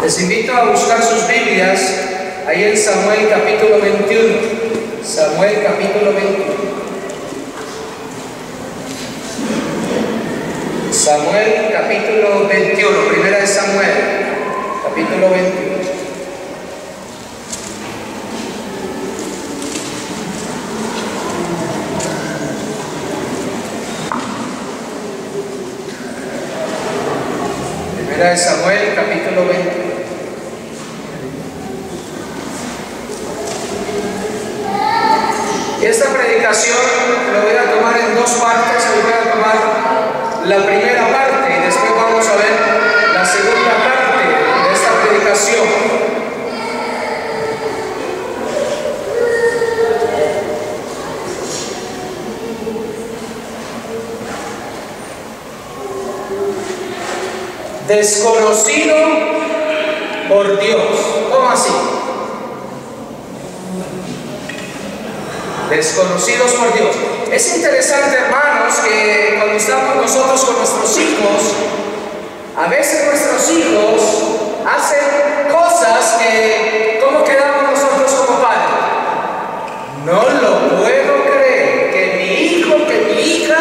Les invito a buscar sus Biblias ahí en Samuel capítulo 21. Samuel capítulo 21. Samuel capítulo 21. Primera de Samuel capítulo 21. Primera de Samuel capítulo 21. Esta predicación la voy a tomar en dos partes. Hoy voy a tomar la primera parte y después vamos a ver la segunda parte de esta predicación. Desconocido por Dios. ¿Cómo así? Desconocidos por Dios. Es interesante, hermanos, que cuando estamos nosotros con nuestros hijos, a veces nuestros hijos hacen cosas que, ¿cómo quedamos nosotros como padres? No lo puedo creer, que mi hijo, que mi hija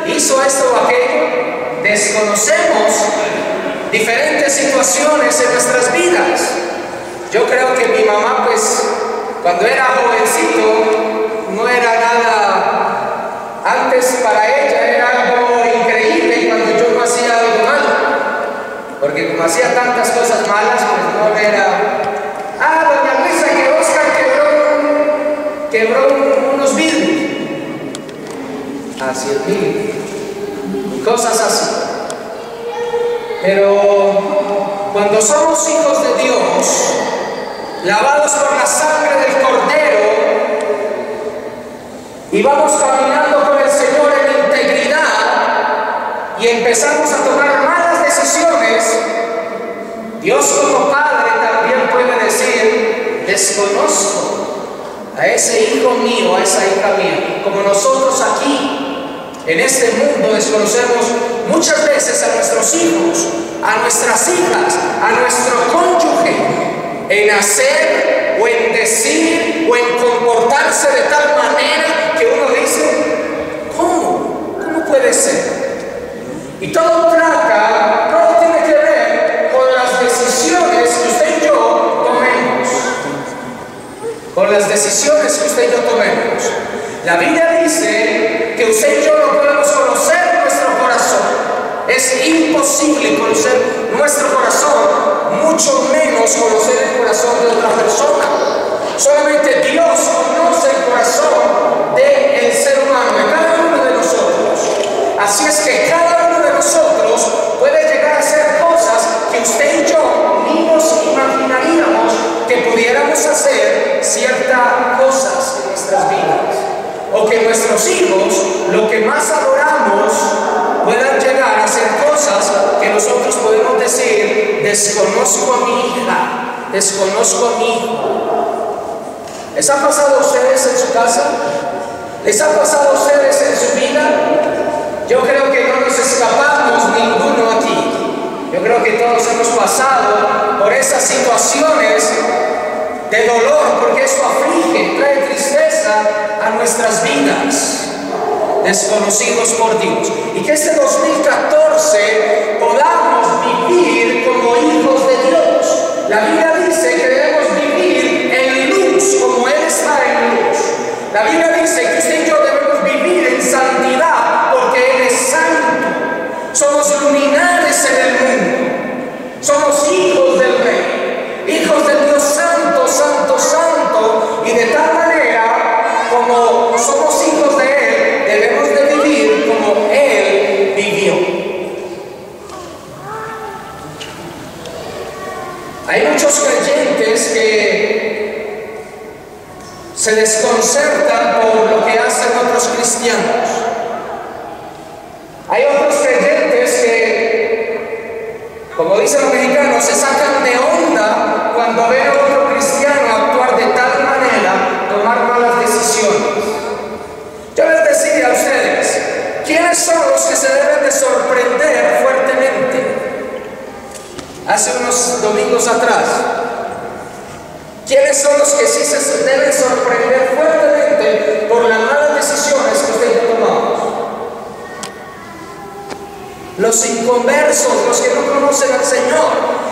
hizo esto o aquello. Desconocemos diferentes situaciones en nuestras vidas. Yo creo que mi mamá, pues, cuando era jovencito, no era nada, antes para ella era algo increíble cuando yo no hacía algo malo, porque como hacía tantas cosas malas, pues no era, doña Luisa, que Oscar quebró unos vidrios, a 100,000, cosas así. Pero cuando somos hijos de Dios, lavados por la sangre del Cordero, y vamos caminando con el Señor en integridad y empezamos a tomar malas decisiones, Dios como Padre también puede decir: desconozco a ese hijo mío, a esa hija mía. Como nosotros aquí en este mundo desconocemos muchas veces a nuestros hijos, a nuestras hijas, a nuestro cónyuge, en hacer o en decir o en comportarse de tal manera que uno dice: ¿cómo? ¿Cómo puede ser? Y todo tiene que ver con las decisiones que usted y yo tomemos. Con las decisiones que usted y yo tomemos. La Biblia dice que usted y yo no podemos conocer nuestro corazón. Es imposible conocer nuestro corazón, mucho menos conocer el corazón de otra persona. Solamente Dios conoce el corazón del ser humano, de cada uno de nosotros. Así es que cada uno de nosotros puede llegar a hacer cosas que usted y yo ni nos imaginaríamos que pudiéramos hacer ciertas cosas en nuestras vidas. O que nuestros hijos, lo que más adoramos, puedan llegar a hacer cosas que nosotros podemos decir: desconozco a mi hija, desconozco a mi hijo. ¿Les ha pasado a ustedes en su casa? ¿Les ha pasado a ustedes en su vida? Yo creo que no nos escapamos ninguno aquí. Yo creo que todos hemos pasado por esas situaciones de dolor, porque eso aflige, trae tristeza a nuestras vidas. Desconocidos por Dios. Y que este 2014 podamos vivir como hijos de Dios. La Biblia dice que debemos vivir en luz como Él está en luz. La Biblia dice que usted y yo debemos vivir en santidad porque Él es santo. Somos luminares en el mundo. Somos hijos del Rey, hijos del Dios santo, santo, santo. Y de tal manera, como somos hijos de Él, debemos de vivir como Él vivió. Hay muchos creyentes que se desconcertan por lo que hacen otros cristianos. Hay otros creyentes que, como dicen los mexicanos, se sacan de onda cuando ven a otro cristiano actuar de tal manera, tomar malas decisiones. Yo les decía a ustedes, ¿quiénes son los que se deben de sorprender fuertemente? hace unos domingos atrás. ¿Quiénes son los que sí se deben sorprender fuertemente por las malas decisiones que usted y yo tomamos? Los inconversos, los que no conocen al Señor.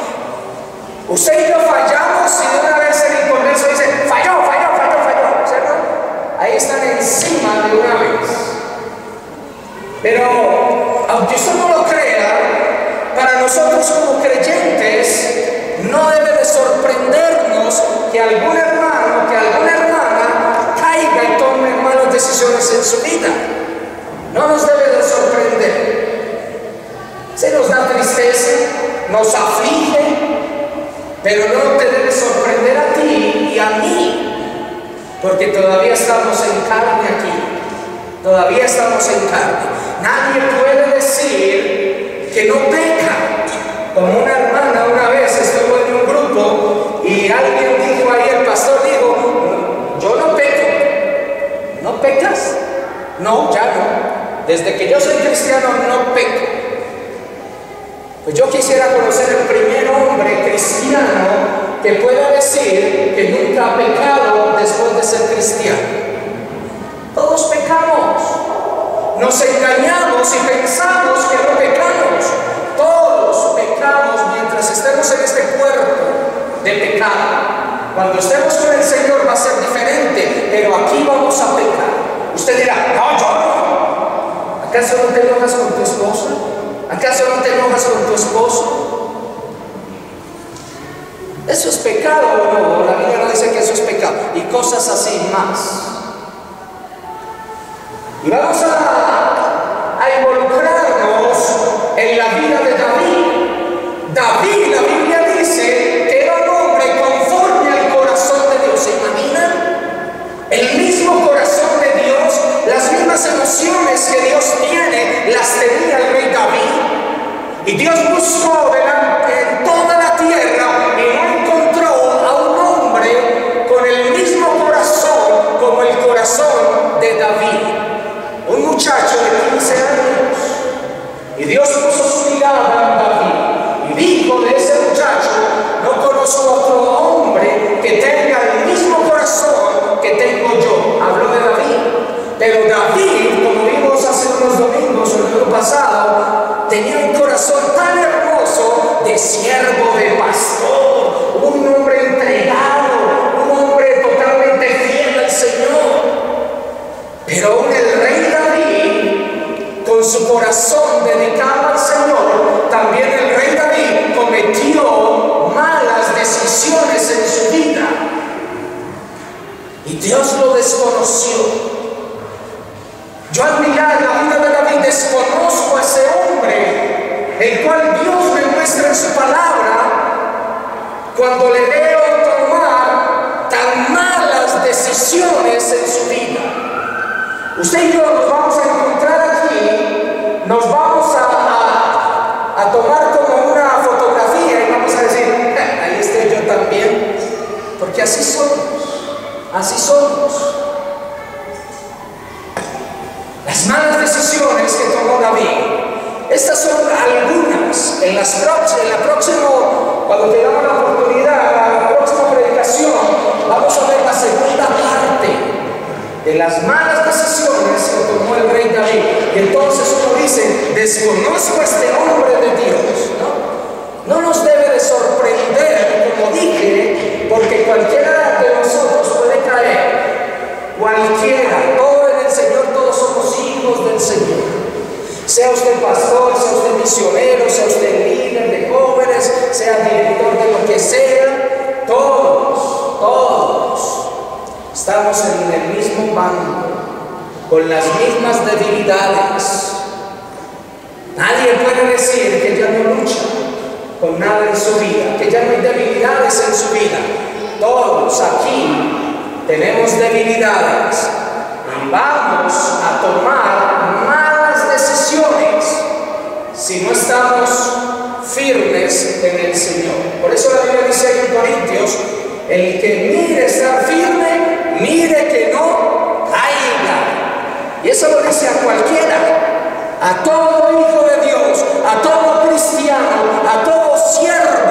Usted y yo fallamos y de una vez el inconverso dice, falló, ¿cierto? Ahí están encima de una vez. Pero, aunque usted no lo crea, para nosotros como creyentes, no debe de sorprendernos que algún hermano, que alguna hermana caiga y tome malas decisiones en su vida. No nos debe de sorprender. Se nos da tristeza, nos aflige, pero no te debe sorprender a ti y a mí, porque todavía estamos en carne aquí, todavía estamos en carne. Nadie puede decir que no peca. Como una hermana una vez estuvo en un grupo y alguien dijo ahí, el pastor dijo, yo no peco. ¿No pecas? No, ya no. Desde que yo soy cristiano no peco. Pues yo quisiera conocer el primer hombre cristiano que pueda decir que nunca ha pecado después de ser cristiano. Todos pecamos. Nos engañamos y pensamos que no pecamos. Todos pecamos mientras estemos en este cuerpo de pecado. Cuando estemos con el Señor va a ser diferente, pero aquí vamos a pecar. Usted dirá, no, yo no. ¿Acaso no te enojas con tu esposa? ¿Acaso no te enojas con tu esposo? ¿Eso es pecado o no? La Biblia no dice que eso es pecado. Y cosas así más. Y vamos a involucrarnos en la vida de David. David, la Biblia dice que era un hombre conforme al corazón de Dios. ¿Se imaginan? El mismo corazón de Dios, las mismas emociones que Dios tiene, las tenía el rey David. Y Dios buscó en toda la tierra y no encontró a un hombre con el mismo corazón como el corazón de David. Un muchacho de 15 años. Y Dios puso su mirada en David. Y dijo de ese muchacho, no conozco a otro hombre que tenga el mismo corazón que tengo yo. Habló de David. Pero David, como vimos hace unos domingos, el domingo pasado, tenía un corazón tan hermoso de siervo, de pastor, un hombre entregado, un hombre totalmente fiel al Señor. Pero aún el rey David, con su corazón dedicado al Señor, también el rey David cometió malas decisiones en su vida. Y Dios lo desconoció. Yo al mirar la vida de David desconozco a ese hombre, el cual Dios me muestra en su palabra, cuando le veo tomar tan malas decisiones en su vida. Usted y yo nos vamos a encontrar aquí, nos vamos a tomar como una fotografía y vamos a decir, ahí estoy yo también, porque así somos, así somos. Las malas decisiones que tomó David, estas son algunas. En la próxima, cuando tengamos la oportunidad, la próxima predicación, vamos a ver la segunda parte de las malas decisiones que tomó el rey David. Y entonces uno dice, desconozco a este hombre de Dios, ¿no? No nos debe de sorprender, como dije, porque cualquiera de nosotros puede caer. Cualquiera, todo en el Señor, todos somos hijos del Señor. Sea usted pastor, sea usted misionero, sea usted líder de jóvenes, sea director de lo que sea, todos estamos en el mismo banco, con las mismas debilidades. Nadie puede decir que ya no lucha con nada en su vida, que ya no hay debilidades en su vida. Todos aquí tenemos debilidades y vamos a tomar malas decisiones si no estamos firmes en el Señor. Por eso la Biblia dice en Corintios, el que mire estar firme, mire que no caiga. Y eso lo dice a cualquiera, a todo hijo de Dios, a todo cristiano, a todo siervo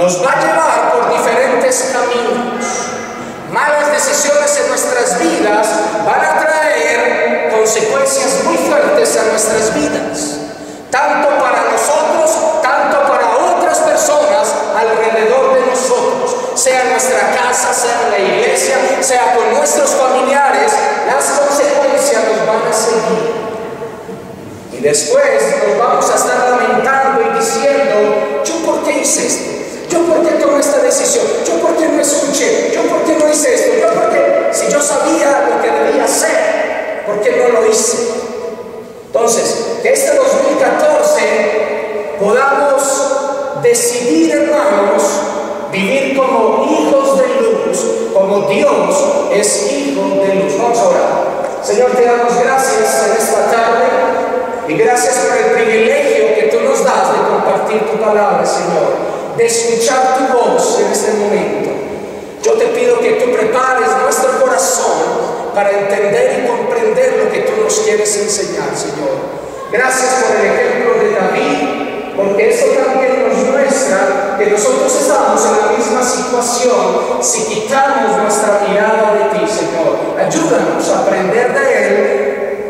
nos va a llevar por diferentes caminos. Malas decisiones en nuestras vidas van a traer consecuencias muy fuertes a nuestras vidas, tanto para nosotros, tanto para otras personas alrededor de nosotros, sea en nuestra casa, sea en la iglesia, sea con nuestros familiares. Las consecuencias nos van a seguir. Y después nos vamos a estar lamentando y diciendo: ¿yo por qué hice esto? ¿Yo por qué tomé esta decisión? ¿Yo por qué no escuché? ¿Yo por qué no hice esto? ¿Yo por qué? Si yo sabía lo que debía hacer, ¿por qué no lo hice? Entonces, que este 2014 podamos decidir, hermanos, vivir como hijos de luz, como Dios es hijo de luz. Vamos a orar. Señor, te damos gracias en esta tarde y gracias por el privilegio que tú nos das de compartir tu palabra, Señor, de escuchar tu voz en este momento. Yo te pido que tú prepares nuestro corazón para entender y comprender lo que tú nos quieres enseñar, Señor. Gracias por el ejemplo de David, porque eso también nos muestra que nosotros estamos en la misma situación si quitamos nuestra mirada de ti, Señor. Ayúdanos a aprender de él.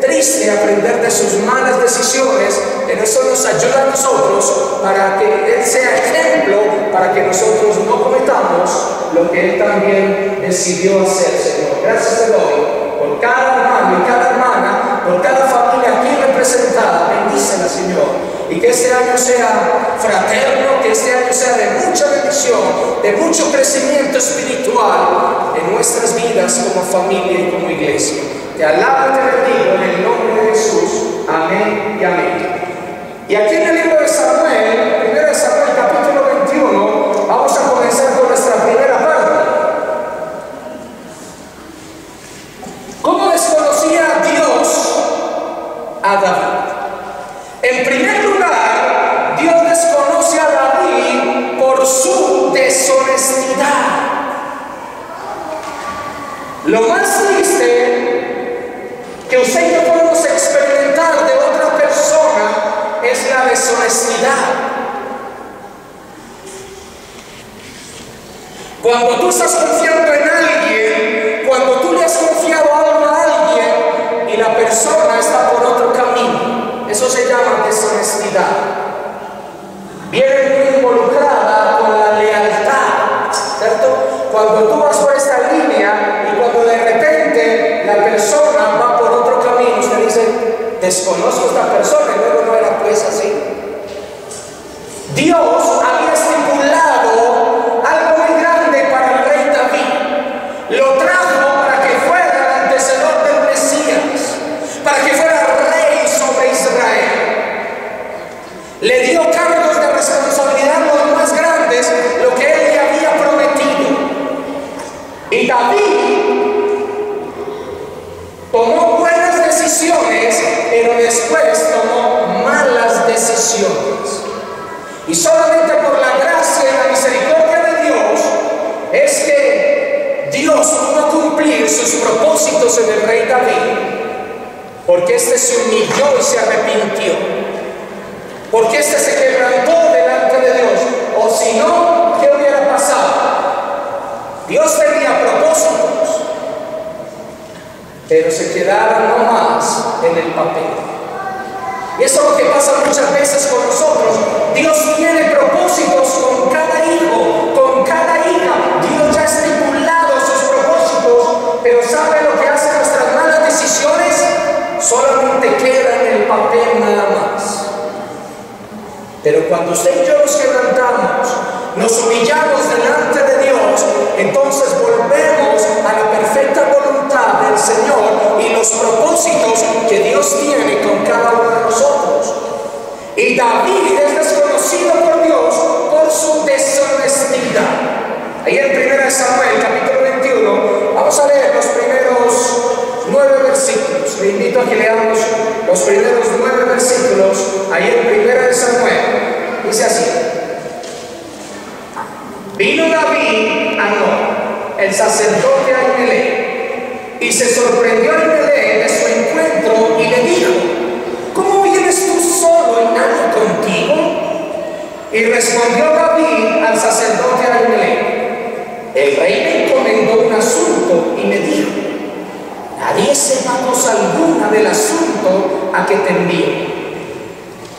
Triste aprender de sus malas decisiones, pero eso nos ayuda a nosotros para que él sea ejemplo, para que nosotros no cometamos lo que él también decidió hacer, Señor. Gracias te doy por cada hermano y cada hermana, por cada familia aquí representada. Bendícela, Señor, y que este año sea fraterno, que este año sea de mucha bendición, de mucho crecimiento espiritual en nuestras vidas como familia y como iglesia. Te alabo y te bendigo en el nombre de Jesús. Amén y amén. Y aquí en el libro de Samuel, 1 Samuel capítulo 21, vamos a comenzar con nuestra primera parte. ¿Cómo desconocía Dios a David? En primer lugar, Dios desconoce a David por su deshonestidad. Lo más triste que usted y yo podemos experimentar de otra persona es la deshonestidad. Cuando tú estás confiando en alguien, cuando tú le has confiado algo a alguien y la persona está por otro camino, eso se llama deshonestidad. Viene muy involucrada con la lealtad, ¿cierto? Cuando tú vas por esta línea y cuando de repente la persona va por otro camino, usted dice: desconozco a esta persona, y luego no era pues así. Dios había estipulado algo muy grande para el rey David. Lo trajo para que fuera el antecesor del Mesías, para que fuera rey sobre Israel. Le dio cargos de responsabilidad los más grandes, lo que él le había prometido. Y David tomó buenas decisiones, pero después tomó malas decisiones. Y solamente por la gracia y la misericordia de Dios es que Dios pudo cumplir sus propósitos en el rey David, porque este se humilló y se arrepintió, porque este se quebrantó delante de Dios. O si no, ¿qué hubiera pasado? Dios tenía propósitos, pero se quedaron nomás en el papel. Y eso es lo que pasa muchas veces con nosotros. Dios tiene propósitos con cada hijo, con cada hija. Dios ya ha estipulado sus propósitos, pero ¿sabe lo que hacen nuestras malas decisiones? Solamente queda en el papel nada más. Pero cuando usted y yo nos quebrantamos, nos humillamos delante de Dios, entonces volvemos a la perfecta voluntad del Señor y los propósitos que Dios tiene con cada uno de nosotros. Y David es desconocido por Dios por su deshonestidad. Ahí en 1 Samuel capítulo 21, vamos a leer los primeros 9 versículos. Le invito a que leamos los primeros 9 versículos ahí en 1 Samuel. Dice así: vino David a Nob, el sacerdote a Ahimelech, y se sorprendió Ahimelech de su encuentro y le dijo: ¿cómo vienes tú solo y nadie contigo? Y respondió David al sacerdote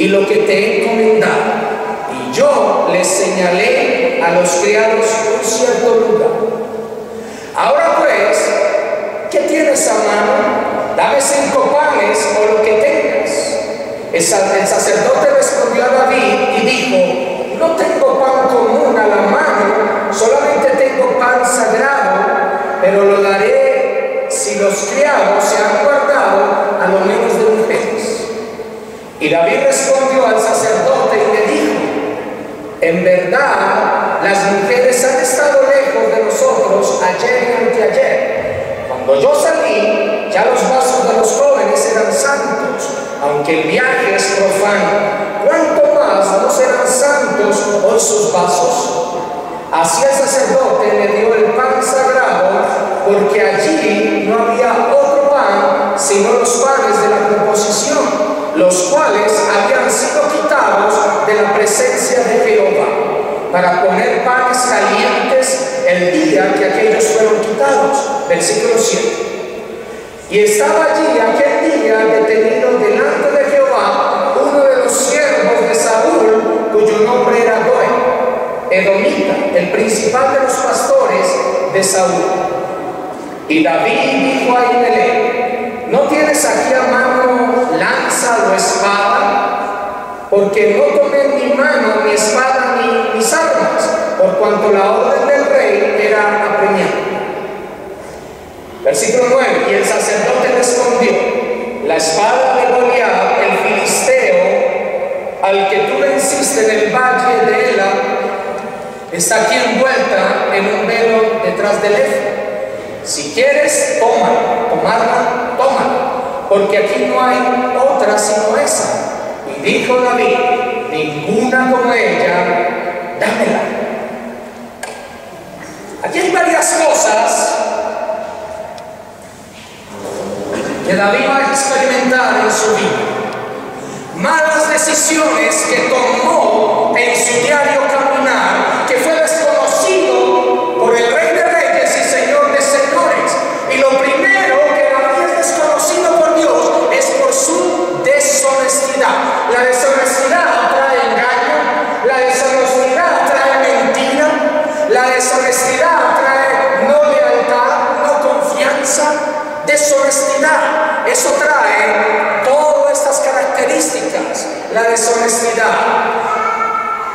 y lo que te he encomendado. Y yo les señalé a los criados un cierto lugar. Ahora pues, ¿qué tienes a mano? Dame 5 panes o lo que tengas. El sacerdote respondió a David y dijo: no tengo pan común a la mano, solamente tengo pan sagrado, pero lo daré si los criados se han guardado a lo menos de mujeres. Y David respondió al sacerdote y le dijo: en verdad, las mujeres han estado lejos de nosotros ayer y anteayer. Cuando yo salí, ya los vasos de los jóvenes eran santos, aunque el viaje es profano. ¿Cuánto más no serán santos hoy sus vasos? Así el sacerdote le dio el pan sagrado, porque allí no había otro pan sino los panes de la proposición, los cuales habían sido quitados de la presencia de Jehová, para poner panes calientes el día que aquellos fueron quitados. Versículo 7. Y estaba allí aquel día detenido delante de Jehová uno de los siervos de Saúl, cuyo nombre era Doeg, edomita, el principal de los pastores de Saúl. Y David dijo a Ahimelech: ¿no tienes aquí a mano lanza o espada? Porque no tomé en mi mano mi espada ni mis armas, por cuanto la orden del rey era apremiante. Versículo 9. Y el sacerdote respondió: la espada de Goliat, el filisteo, al que tú venciste en el valle de Ela, está aquí envuelta en un velo detrás del éfod. Si quieres, tomarla, porque aquí no hay otra sino esa. Y dijo David: ninguna como ella, dámela. Aquí hay varias cosas que David va a experimentar en su vida. Malas decisiones que tomó en su diario caminar, que fue desconocido por el Rey de Reyes y Señor de Señores. Y lo primero que David es desconocido por Dios es por su deshonestidad. La deshonestidad trae engaño, la deshonestidad trae mentira, la deshonestidad trae no lealtad, no confianza. Deshonestidad, eso trae todas estas características, la deshonestidad.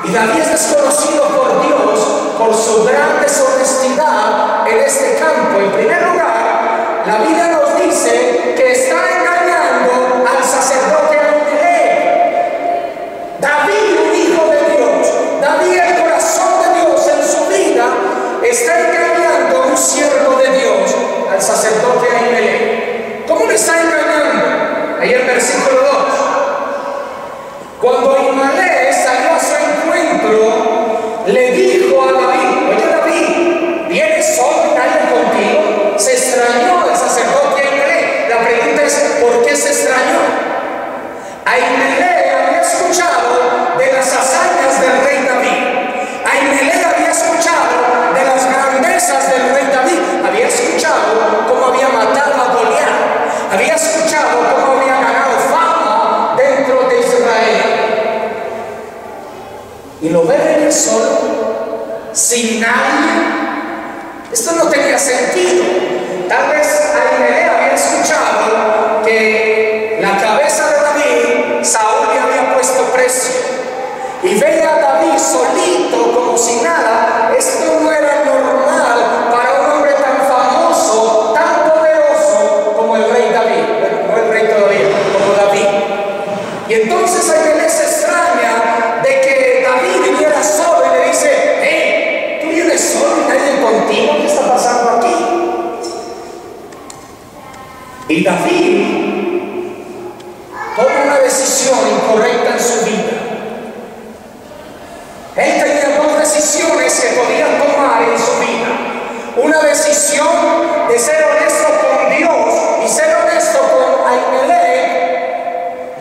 Y David es desconocido por Dios por su gran deshonestidad en este campo. En primer lugar, la Biblia nos dice que está engañando al sacerdote Ahimelech. David, un hijo de Dios, David, el corazón de Dios en su vida, está engañando a un siervo de Dios, al sacerdote Ahimelech. ¿Cómo le está engañando? Ahí el versículo 2. Cuando Ahimelech salió a su encuentro, le dijo a David: oye David, ¿vienes solo y nadie contigo? Se extrañó el sacerdote Ahimelech. La pregunta es: ¿por qué se extrañó? Ahimelech había escuchado de las hazañas del rey David. Ahimelech había escuchado de las grandezas del rey David. Había escuchado cómo había matado a Goliat. Había escuchado cómo había ganado fama dentro de Israel. Y lo ve venir solo, sin nadie. Esto no tenía sentido. Tal vez Ahimelech había escuchado que la cabeza de David, Saúl le había puesto precio. Y veía a David solito, como si nada. Esto no era normal para un hombre tan famoso, tan poderoso como el rey David. Bueno, no el rey todavía, como David. Y entonces Ahimelech se extraña de que David viniera solo y le dice: hey, ¿tú vienes solo y nadie contigo? ¿Qué está pasando aquí? Y David toma una decisión incorrecta en su vida. Él tenía 2 decisiones que podía tomar en su vida. Una decisión de ser honesto con Dios y ser honesto con Ahimelech,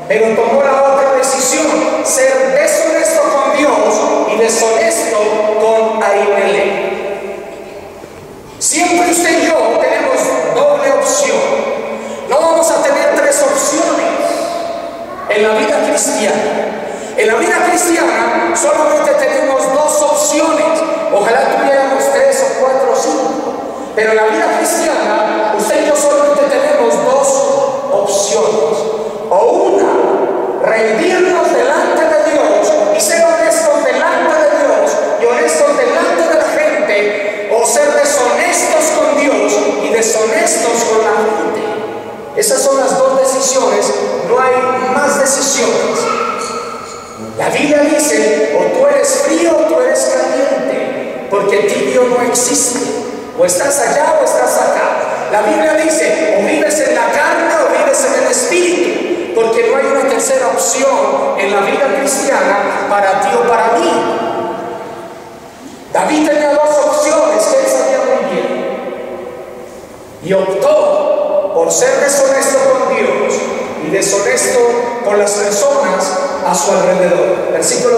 pero tomó la otra decisión: ser deshonesto con Dios y deshonesto con Ahimelech. Siempre usted y yo tenemos doble opción. No vamos a tener 3 opciones en la vida cristiana. En la vida cristiana solamente tenemos dos opciones. Ojalá tuviéramos 3 o 4 o 5. Pero en la vida cristiana, usted y yo solamente tenemos dos opciones. O una, rendirnos delante de Dios y ser honestos delante de Dios y honestos delante de la gente, o ser deshonestos con Dios y deshonestos con la gente. Esas son las dos decisiones, no hay más decisiones. La Biblia dice, o tú eres frío o tú eres caliente, porque tibio no existe. O estás allá o estás acá. La Biblia dice, o vives en la carne o vives en el espíritu, porque no hay una tercera opción en la vida cristiana para ti o para mí. David tenía dos opciones que él sabía muy bien, y optó por ser deshonesto con Dios y deshonesto con las personas a su alrededor. Versículo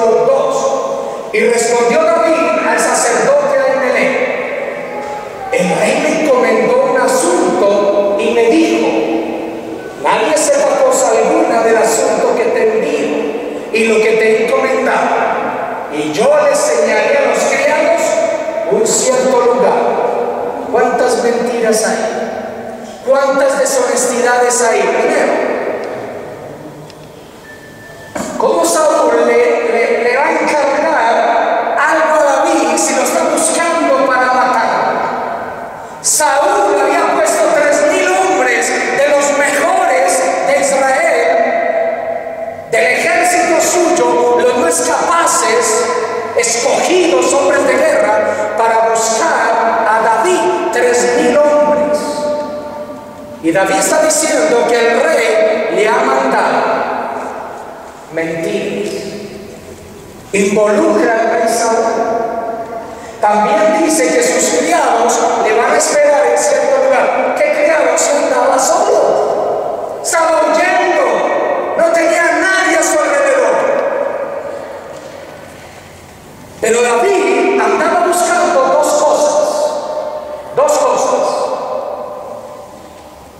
2. Y respondió David al sacerdote Ahimelech: el rey me encomendó un asunto y me dijo: nadie sepa cosa alguna del asunto que te envío y lo que te he encomendado. Y yo le señalé a los criados un cierto lugar. ¿Cuántas mentiras hay? ¿Cuántas deshonestidades hay? Primero, ¿cómo Saúl le va a encargar algo a David si lo está buscando para matarlo? Saúl había puesto 3,000 hombres de los mejores de Israel, del ejército suyo, los más capaces, escogidos hombres de guerra, para buscar a David. 3,000 hombres. Y David está diciendo que el rey le ha mandado. Mentiras. Involucra al rey Saúl. También dice que sus criados le van a esperar en cierto lugar. ¿Qué criados? Si andaba solo, estaba huyendo, no tenía nadie a su alrededor. Pero David andaba buscando dos cosas.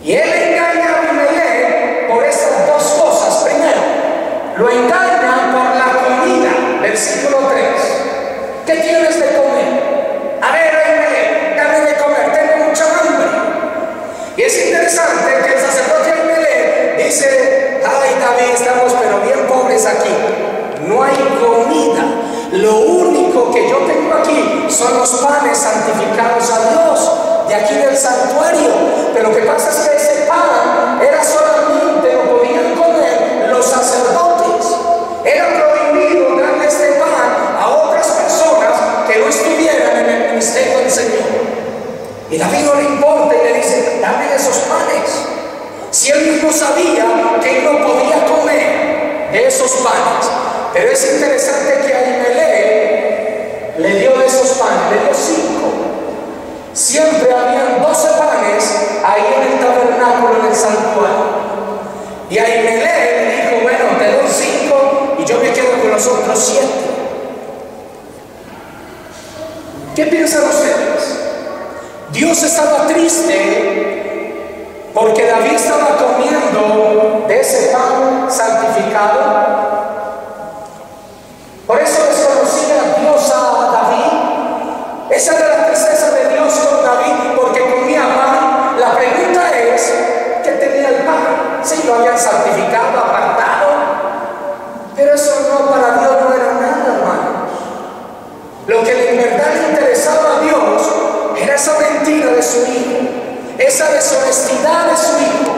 Y él engaña a Ahimelech por esas dos cosas. Primero, lo engaña por la comida. Versículo 3. ¿Qué tienes de comer? A ver, Ahimelech, dame de comer, tengo mucha hambre. Y es interesante que el sacerdote Ahimelech dice: ay, David, estamos pero bien pobres aquí, no hay comida. Lo único que yo tengo aquí son los panes santificados a Dios, de aquí del santuario. Pero lo que pasa es que ese pan era solamente, lo podían comer los sacerdotes. Era prohibido darle este pan a otras personas que no estuvieran en el ministerio del Señor. Y David no le importa y le dice: dame esos panes. Si él mismo sabía que él no podía comer de esos panes. Pero es interesante que Ahimelech le dio de esos panes, le dio 5. Siempre habían 12 panes ahí en el tabernáculo, en el santuario. Y Ahimelech le dijo: bueno, te doy 5 y yo me quedo con los otros 7. ¿Qué piensan ustedes? Dios estaba triste porque David estaba comiendo de ese pan santificado. Por eso desconocía Dios a David. Esa era la tristeza de Dios con David, porque comía pan. La pregunta es: ¿qué tenía el pan? Sí, lo habían santificado, apartado. Pero eso no, para Dios no era nada, hermanos. Lo que en verdad le interesaba a Dios era esa mentira de su hijo, esa deshonestidad de su hijo.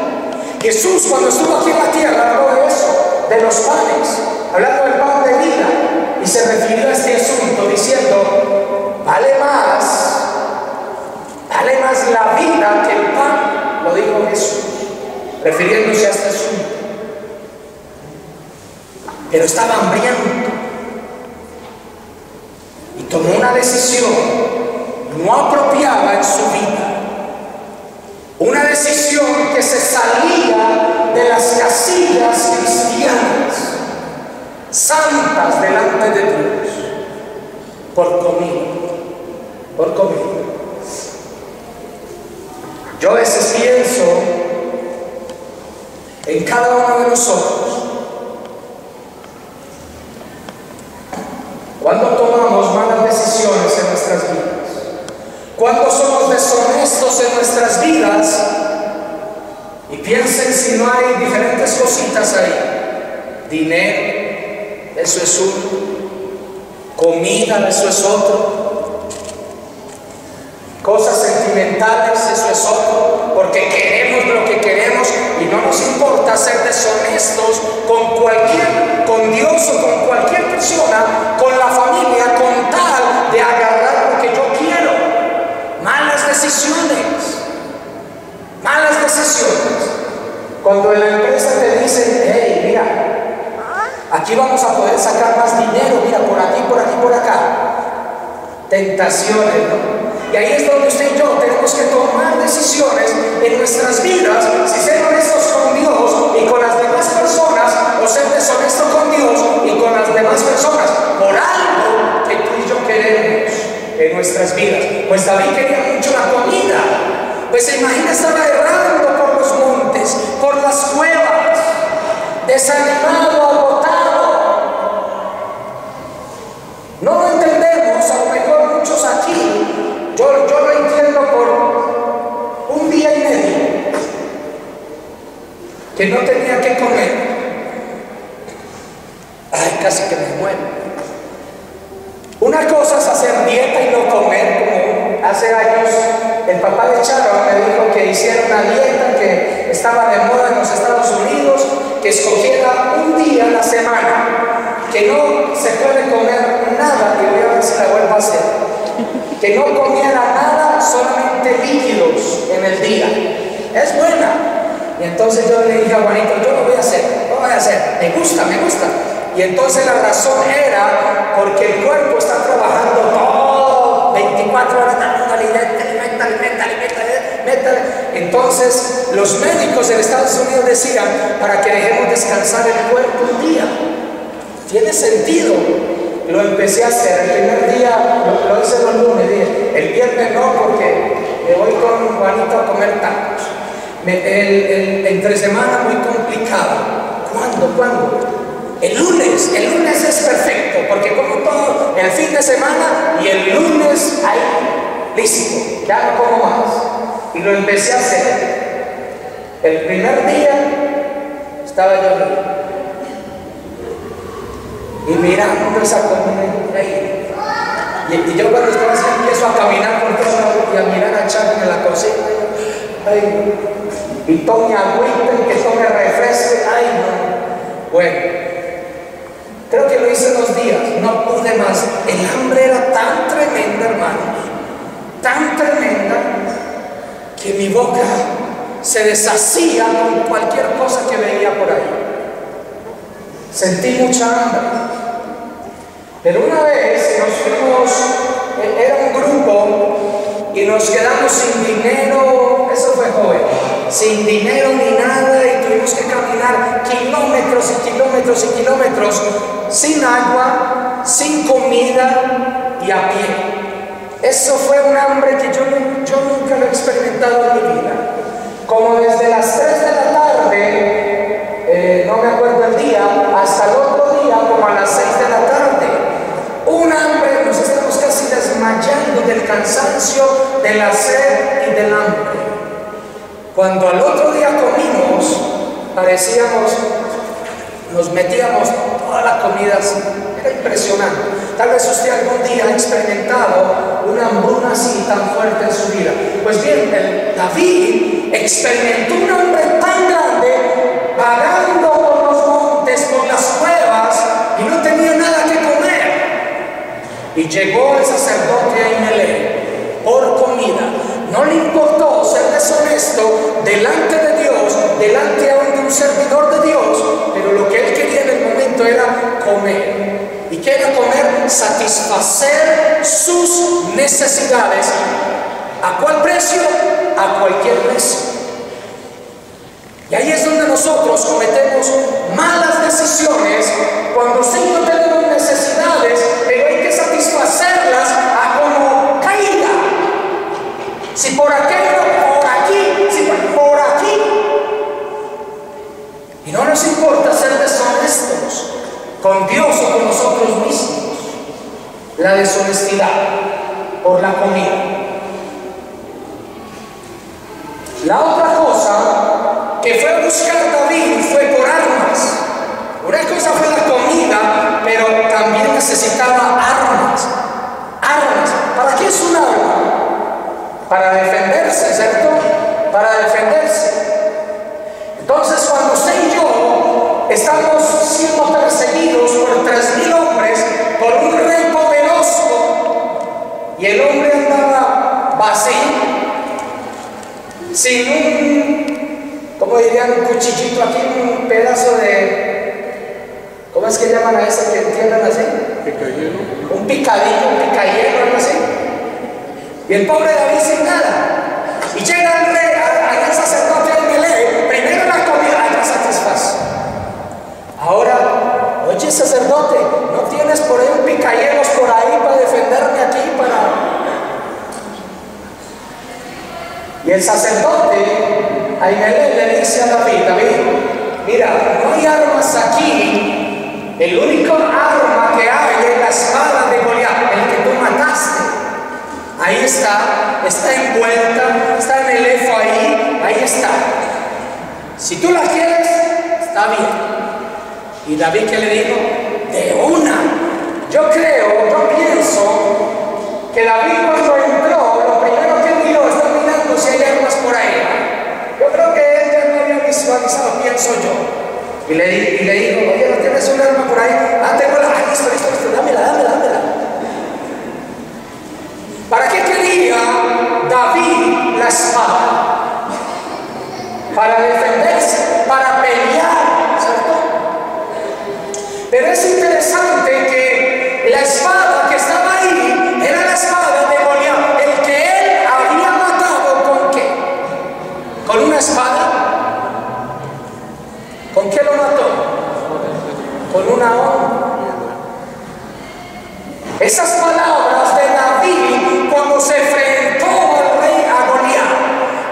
Jesús, cuando estuvo aquí en la tierra, habló de eso, de los panes, hablando del pan de vida, y se refirió a este asunto diciendo: vale más la vida que el pan. Lo dijo Jesús, refiriéndose a este asunto. Pero estaba hambriento y tomó una decisión no apropiada en su vida, una decisión que se salía de las casillas cristianas santas delante de Dios, por comida. Yo a veces pienso en cada uno de nosotros Cuando somos deshonestos en nuestras vidas, y piensen si no hay diferentes cositas ahí: dinero, eso es uno; comida, eso es otro; cosas sentimentales, eso es otro, porque queremos lo que queremos y no nos importa ser deshonestos con Dios o con cualquier persona, con la familia, con tal de agarrar lo que yo quiero. Malas decisiones. Cuando en la empresa te dicen: hey, mira, aquí vamos a poder sacar más dinero, mira, por aquí, por aquí, por acá. Tentaciones, ¿no? Y ahí es donde usted y yo tenemos que tomar decisiones en nuestras vidas, si ser honestos con Dios y con las demás personas, o ser deshonestos con Dios y con las demás personas, por algo que tú y yo queremos en nuestras vidas. Pues David quería mucho la comida. Pues se imagina estar errando por los montes, por las cuevas, desanimado, agotado. No lo entendemos, a lo mejor muchos aquí, yo lo entiendo por un día y medio, que no tenía que comer. Ay, casi que me muero. Una cosa es hacer dieta y no comer, como hace años el papá de Charo me dijo que hiciera una dieta que estaba de moda en los Estados Unidos, que escogiera un día a la semana, que no se puede comer nada, y voy a ver si la vuelvo a hacer, que no comiera nada, solamente líquidos en el día. Es buena. Y entonces yo le dije a Juanito: yo lo voy a hacer, me gusta. Y entonces la razón era porque el cuerpo está trabajando todo 24 horas, métale. Entonces los médicos de Estados Unidos decían: para que dejemos descansar el cuerpo un día. Tiene sentido. Lo empecé a hacer. El primer día lo hice los lunes, el viernes no, porque me voy con Juanito a comer tacos. Entre semana muy complicado. ¿Cuándo? El lunes es perfecto, porque como todo, el fin de semana y el lunes ahí, listo, ya no como más. Y lo empecé a hacer. El primer día estaba yo y mirando esa comida ahí. Y yo cuando estaba así empiezo a caminar por todo lado y a mirar a Charlie en la cocina. Ay, y tome agüita y que tome refresco. Ay, no. Bueno, creo que lo hice 2 días, no pude más. El hambre era tan tremenda, hermanos, tan tremenda, que mi boca se deshacía con cualquier cosa que veía por ahí. Sentí mucha hambre. Pero una vez nos fuimos, era un grupo, y nos quedamos sin dinero. Eso fue joven, sin dinero ni nada, y tuvimos que caminar kilómetros y kilómetros y kilómetros, sin agua, sin comida y a pie. Eso fue un hambre que yo nunca lo he experimentado en mi vida. Como desde las 3 de la tarde, no me acuerdo el día, hasta el otro día como a las 6 de la tarde. Un hambre, nos estamos casi desmayando del cansancio, de la sed y del hambre. Cuando al otro día comimos, parecíamos, nos metíamos toda la comida así. Era impresionante. Tal vez usted algún día ha experimentado una hambruna así tan fuerte en su vida. Pues bien, David experimentó un hambre tan grande, vagando por los montes, por las cuevas, y no tenía nada que comer. Y llegó el sacerdote Ahimelech por comida. No le importó ser deshonesto delante de Dios, delante aún de un servidor de Dios, pero lo que él quería en el momento era comer. ¿Y qué era comer? Satisfacer sus necesidades. ¿A cuál precio? A cualquier precio. Y ahí es donde nosotros cometemos malas decisiones, cuando sí no tenemos necesidades, pero hay que satisfacerlas a como caiga. Si por aquello, por aquí, si por aquí. Y no nos importa ser deshonestos con Dios o con nosotros mismos. La deshonestidad por la comida. La otra cosa que fue a buscar David fue por armas. Una cosa fue la comida, pero también necesitaba armas. Armas. ¿Para qué es un arma? Para defenderse, ¿cierto? Para defenderse. Entonces, cuando usted y yo estamos siendo perseguidos por 3,000 hombres, por un rey poderoso, y el hombre andaba vacío, sin un, ¿cómo dirían? Un cuchillito aquí, un pedazo de, ¿cómo es que llaman a ese que entierran así? Picayelo. Un picadillo, un picayelo, algo así. Y el pobre David sin nada. Y llega el rey, al sacerdote y me lee, primero la comida, ya satisface. Ahora, oye sacerdote, ¿no tienes por ahí un picayelos por ahí para defenderme aquí? Y el sacerdote, Ahimelech, le dice a David, mira, no hay armas aquí, el único arma que hay es la espada de Goliat, el que tú mataste. Ahí está envuelta, está en el efo ahí está. Si tú la quieres, está bien. Y David, ¿qué le dijo? De una. Yo pienso que David cuando entró, lo primero que miró, está mirando si hay armas por ahí. Yo creo que él ya no había visualizado, pienso yo. Y le dijo, oye, ¿no tienes un arma por ahí? Ah, tengo la, listo, dámela. ¿Para qué quería David la espada? Para defenderse, para pelear, ¿cierto? Pero es interesante que la espada que estaba ahí era la espada de Goliat, el que él había matado. ¿Con qué? ¿Con una espada? ¿Con qué lo mató? Con una honra. Esas palabras de David cuando se enfrentó al rey a Goliat,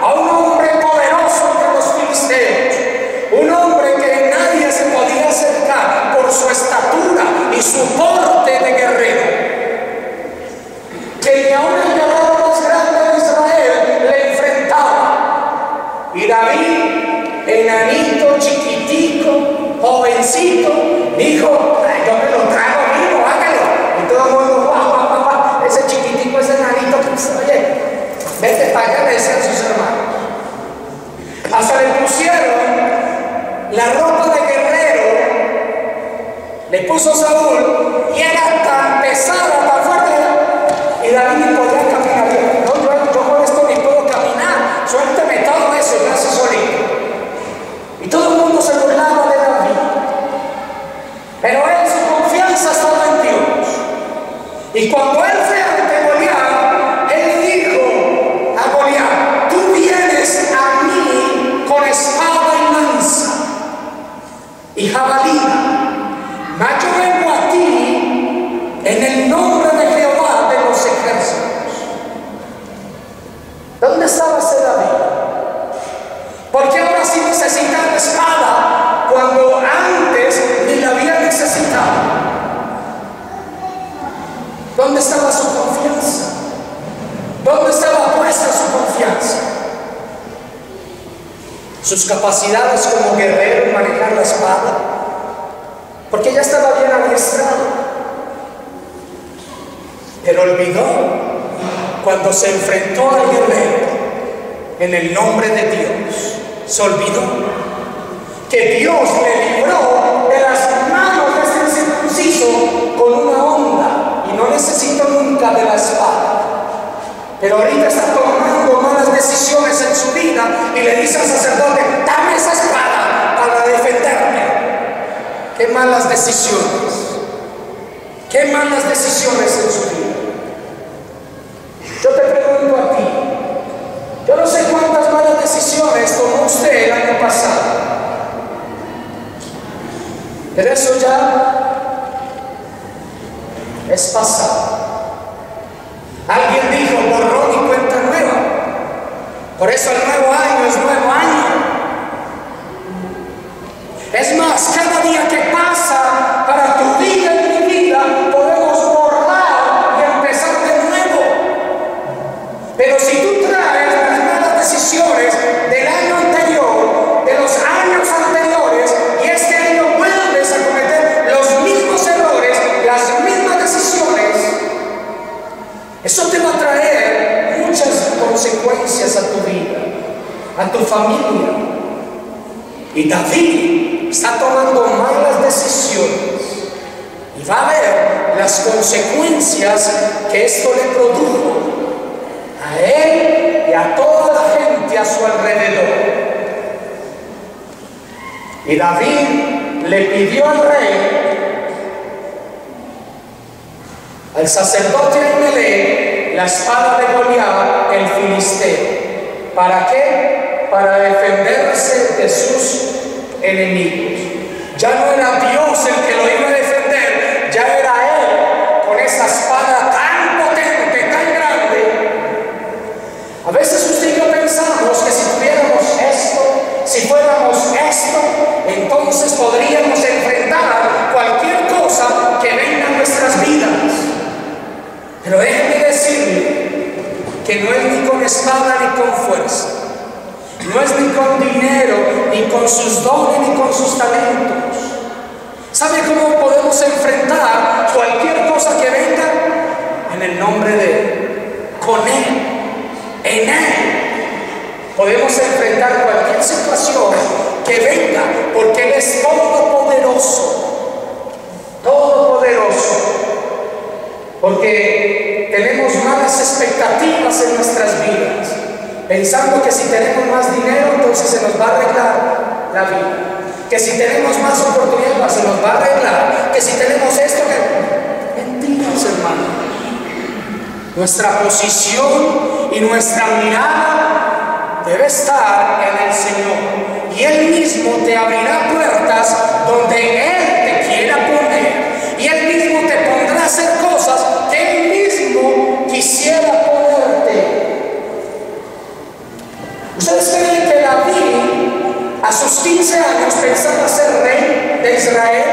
a un hombre poderoso entre los filisteos, un hombre que nadie se podía acercar por su estatura y su porte de guerrero, que ni aun el guerrero más grande de Israel le enfrentaba. Y David, enanito, chiquitico, jovencito, dijo, yo me lo trago vivo, hágalo. Y todo el mundo, guau, ese chiquitico, ese enanito, oye, vete para allá, le decían sus hermanos. Hasta le pusieron la ropa de guerrero, le puso Saúl, y era tan pesada, tan fuerte, y David ni podía caminar bien. Yo con esto ni puedo caminar, suélteme todo eso y me hace solito. Y todo el mundo se burlaba de David, pero él, su confianza estaba en Dios. Y cuando él fue ante Goliat, él dijo a Goliat, tú vienes a mí con espada y lanza y jabalina, mas yo vengo a ti en el nombre de Jehová de los ejércitos. ¿Dónde estaba ese David? ¿Por qué ahora sí necesitaba espada cuando antes ni la había necesitado? ¿Dónde estaba su confianza? ¿Dónde estaba puesta su confianza? Sus capacidades como guerrero en manejar la espada, porque ya estaba bien adiestrado. Pero olvidó cuando se enfrentó al guerrero en el nombre de Dios. Se olvidó que Dios le libró de las manos de este incircunciso con una honda. Y no necesito nunca de la espada. Pero ahorita está tomando malas decisiones en su vida y le dice al sacerdote, dame esa espada para defenderme. Qué malas decisiones. Qué malas decisiones en su vida. Yo te pregunto a ti, yo no sé cuántas malas decisiones tomó usted el año pasado, pero eso ya es pasado. Alguien dijo borrón y cuenta nueva. Por eso el nuevo año es nuevo año. Es más, cada día que pasa para tu vida y mi vida podemos borrar y empezar de nuevo. Pero si tú traes las malas decisiones de a tu familia. Y David está tomando malas decisiones y va a ver las consecuencias que esto le produjo a él y a toda la gente a su alrededor. Y David le pidió al rey, al sacerdote Ahimelech, la espada de Goliat, el filisteo. ¿Para qué? Para defenderse de sus enemigos. Ya no era Dios el que lo iba a defender, ya era él, con esa espada tan potente, tan grande. A veces usted y yo pensamos que si tuviéramos esto, si fuéramos esto, entonces podríamos enfrentar cualquier cosa que venga a nuestras vidas. Pero déjeme decirle que no es ni con espada ni con fuerza, no es ni con dinero, ni con sus dones, ni con sus talentos. ¿Sabe cómo podemos enfrentar cualquier cosa que venga? En el nombre de Él, con Él, en Él. Podemos enfrentar cualquier situación que venga, porque Él es todopoderoso, todopoderoso. Porque tenemos malas expectativas en nuestras vidas, pensando que si tenemos más dinero, entonces se nos va a arreglar la vida. Que si tenemos más oportunidades, se nos va a arreglar. Que si tenemos esto, que... Mentiras, hermano. Nuestra posición y nuestra mirada debe estar en el Señor. Y Él mismo te abrirá puertas donde Él te quiera poner. Y Él mismo te pondrá a hacer cosas que Él mismo quisiera ponerte. ¿Ustedes creen que David a sus 15 años pensaba ser rey de Israel?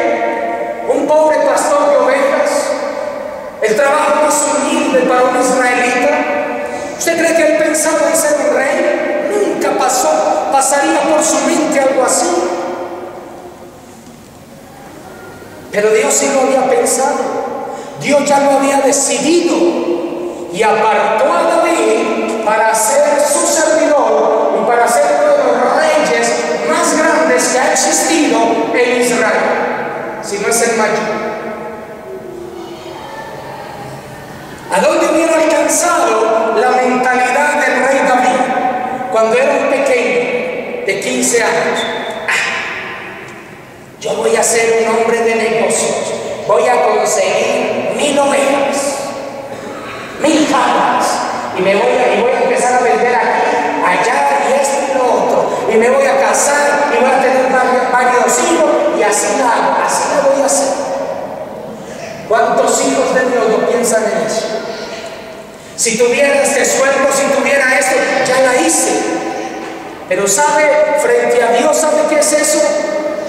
Un pobre pastor de ovejas, el trabajo más humilde para un israelita. ¿Usted cree que él pensaba en ser un rey? Nunca pasaría por su mente algo así. Pero Dios sí lo había pensado. Dios ya lo había decidido y apartó a David para ser su servidor y para ser uno de los reyes más grandes que ha existido en Israel, si no es el mayor. ¿A dónde hubiera alcanzado la mentalidad del rey David cuando era un pequeño de 15 años? Yo voy a ser un hombre de negocios, voy a conseguir 1000 ovejas, 1000 cabras, y voy a empezar a vender aquí, allá y esto y lo otro, y me voy a casar y voy a tener varios hijos, y así la voy a hacer. ¿Cuántos hijos de Dios no piensan en eso? Si tuviera este sueldo, si tuviera esto, ya la hice. Pero sabe, frente a Dios, ¿sabe qué es eso?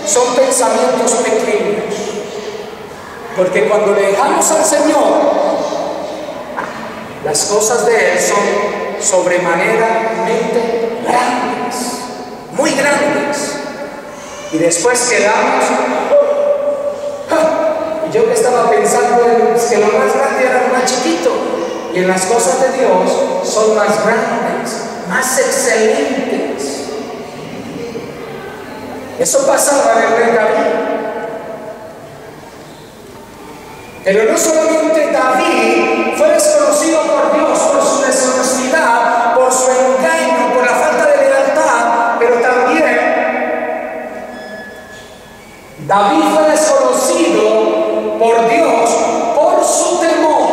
Son pensamientos pequeños. Porque cuando le dejamos al Señor, las cosas de Él son sobremanera grandes, muy grandes. Y después quedamos, y yo que estaba pensando que lo más grande era lo más chiquito, y en las cosas de Dios son más grandes, más excelentes. Eso pasaba en el rey David. Pero no solamente David fue desconocido por Dios por su deshonestidad, por su engaño, por la falta de lealtad, pero también David fue desconocido por Dios por su temor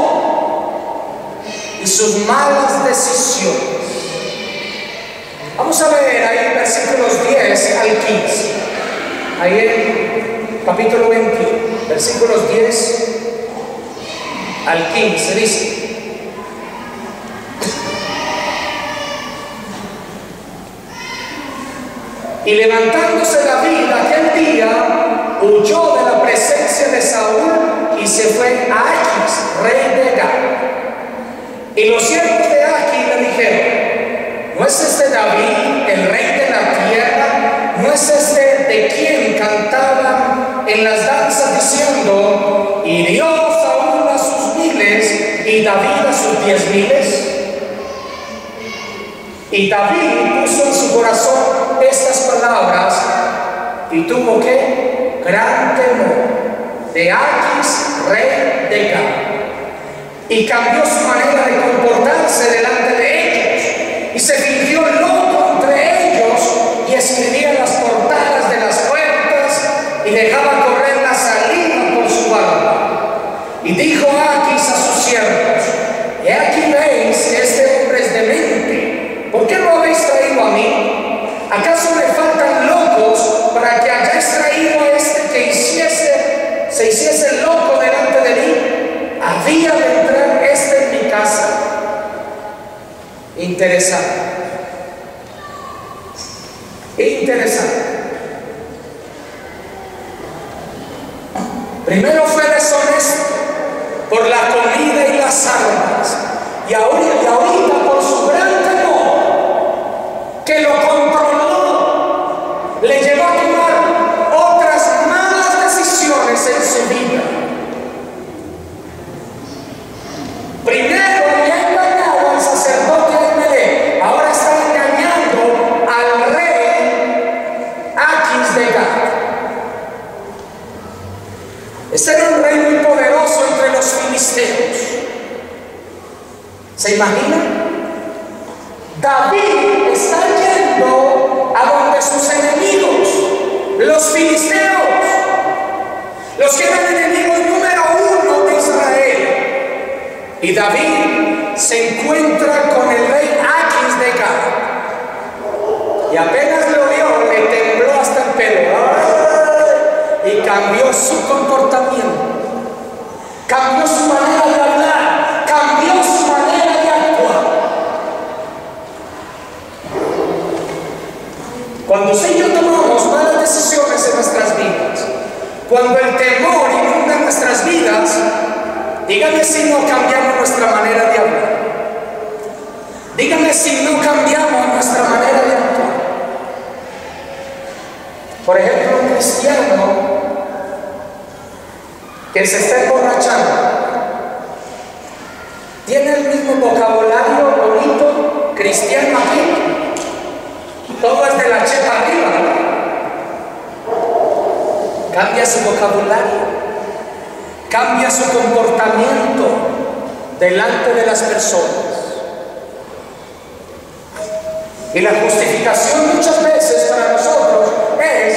y sus malas decisiones. Vamos a ver ahí versículos 10 al 15. Ahí en capítulo 21, versículos 10 al 15 dice: y levantándose David aquel día, huyó de la presencia de Saúl y se fue a Aquis, rey de Gat. Y los siervos de Aquis le dijeron: ¿no es este David, el rey de la tierra? ¿No es este de quien cantaban en las danzas diciendo: hirió Saúl a sus 1000 y David a sus 10,000? Y David puso en su corazón estas palabras y tuvo que gran temor de Aquis, rey de Gat, y cambió su manera de comportarse delante de ellos y se fingió loco entre ellos y escribía en las portadas de las puertas y dejaba correr la saliva por su barba. Y dijo Aquis a sus siervos: he aquí veis que este hombre es demente. ¿Por qué lo habéis traído a mí? ¿Acaso le faltan locos para que hayáis traído a este que se hiciese loco delante de mí? ¿Había de entrar este en mi casa? Interesante. Primero fue deshonesto por la comida y las armas, y ahorita por su gran temor que lo controló, le llevó a tomar otras malas decisiones en su vida. Primero había engañado al sacerdote de Belén, ahora está engañando al rey Aquis de Gat. Este era un rey muy poderoso entre los filisteos. ¿Se imagina? David está yendo a donde sus enemigos, los filisteos, los que eran enemigos número 1 de Israel. Y David se encuentra con el rey Aquis de Gat. Y apenas lo vio, le tembló hasta el pelo. Y cambió su comportamiento, cambió su manera de hablar, cambió su manera de actuar. Cuando usted y yo tomamos malas decisiones en nuestras vidas, cuando el temor inunda nuestras vidas, dígame si no cambiamos nuestra manera de hablar. Dígame si no cambiamos nuestra manera de actuar. Por ejemplo, un cristiano que se está emborrachando tiene el mismo vocabulario bonito cristiano aquí, todo es de la chepa arriba, ¿no? Cambia su vocabulario, cambia su comportamiento delante de las personas. Y la justificación muchas veces para nosotros es: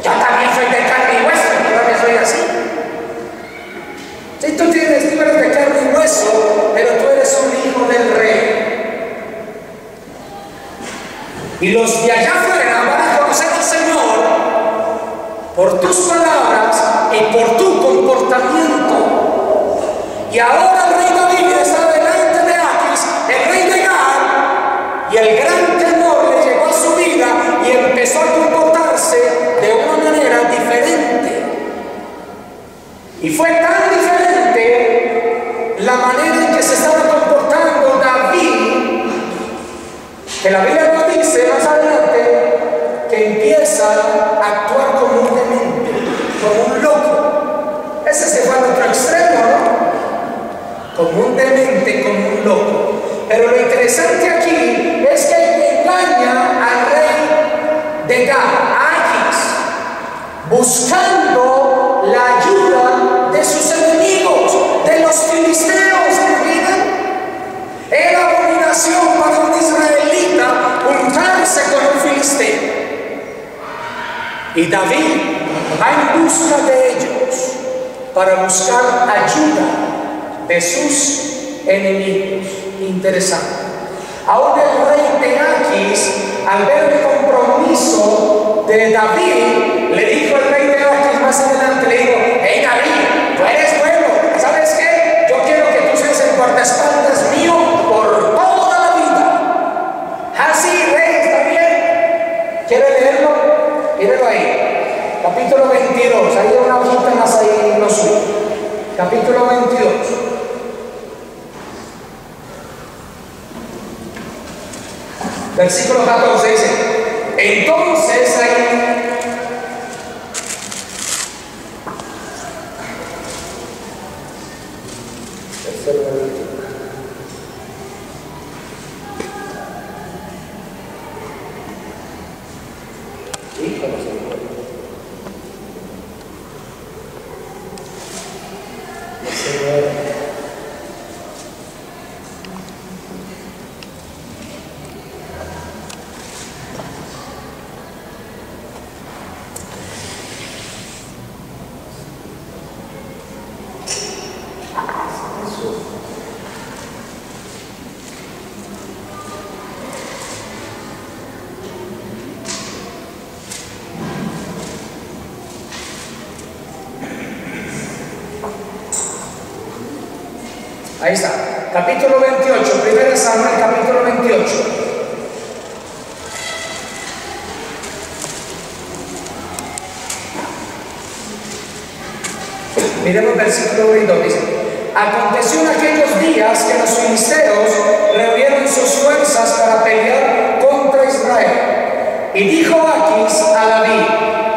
yo también soy de carne y hueso, yo también soy así. Si tú eres de carne y hueso, pero tú eres un hijo del rey. Y los de allá afuera van a conocer al Señor por tus palabras y por tu comportamiento. Y ahora el rey David está delante de Aquis, el rey de Gat, y el gran temor le llegó a su vida y empezó a comportarse de una manera diferente. Y fue tan diferente la manera en que se estaba comportando David, que la Biblia nos dice más adelante que empieza a actuar como un demente, como un loco. Ese se fue al otro extremo, ¿no? Como un demente, como un loco. Pero lo interesante aquí es que engaña al rey de Gat, Aquis, buscando la ayuda de sus enemigos, de los filisteos. Era abominación para un israelita juntarse con un filisteo. Y David va en busca de ellos para buscar ayuda de sus enemigos. Interesante. Aún el rey de Aquis, al ver el compromiso de David, le dijo al rey de Aquis más adelante, le dijo: hey David, tú eres bueno, ¿sabes qué? Yo quiero que tú seas el guardaespaldas mío por toda la vida. Así, rey, ¿está bien? ¿Quiere leerlo? Míralo ahí. Capítulo 22, hay una hojita más ahí en lo suyo. Capítulo 22. Versículo 14 dice: entonces ahí Ahí está, capítulo 28, 1 Samuel, capítulo 28. Miremos versículo 1 y 2, dice: aconteció en aquellos días que los filisteos reunieron sus fuerzas para pelear contra Israel. Y dijo Aquis a David: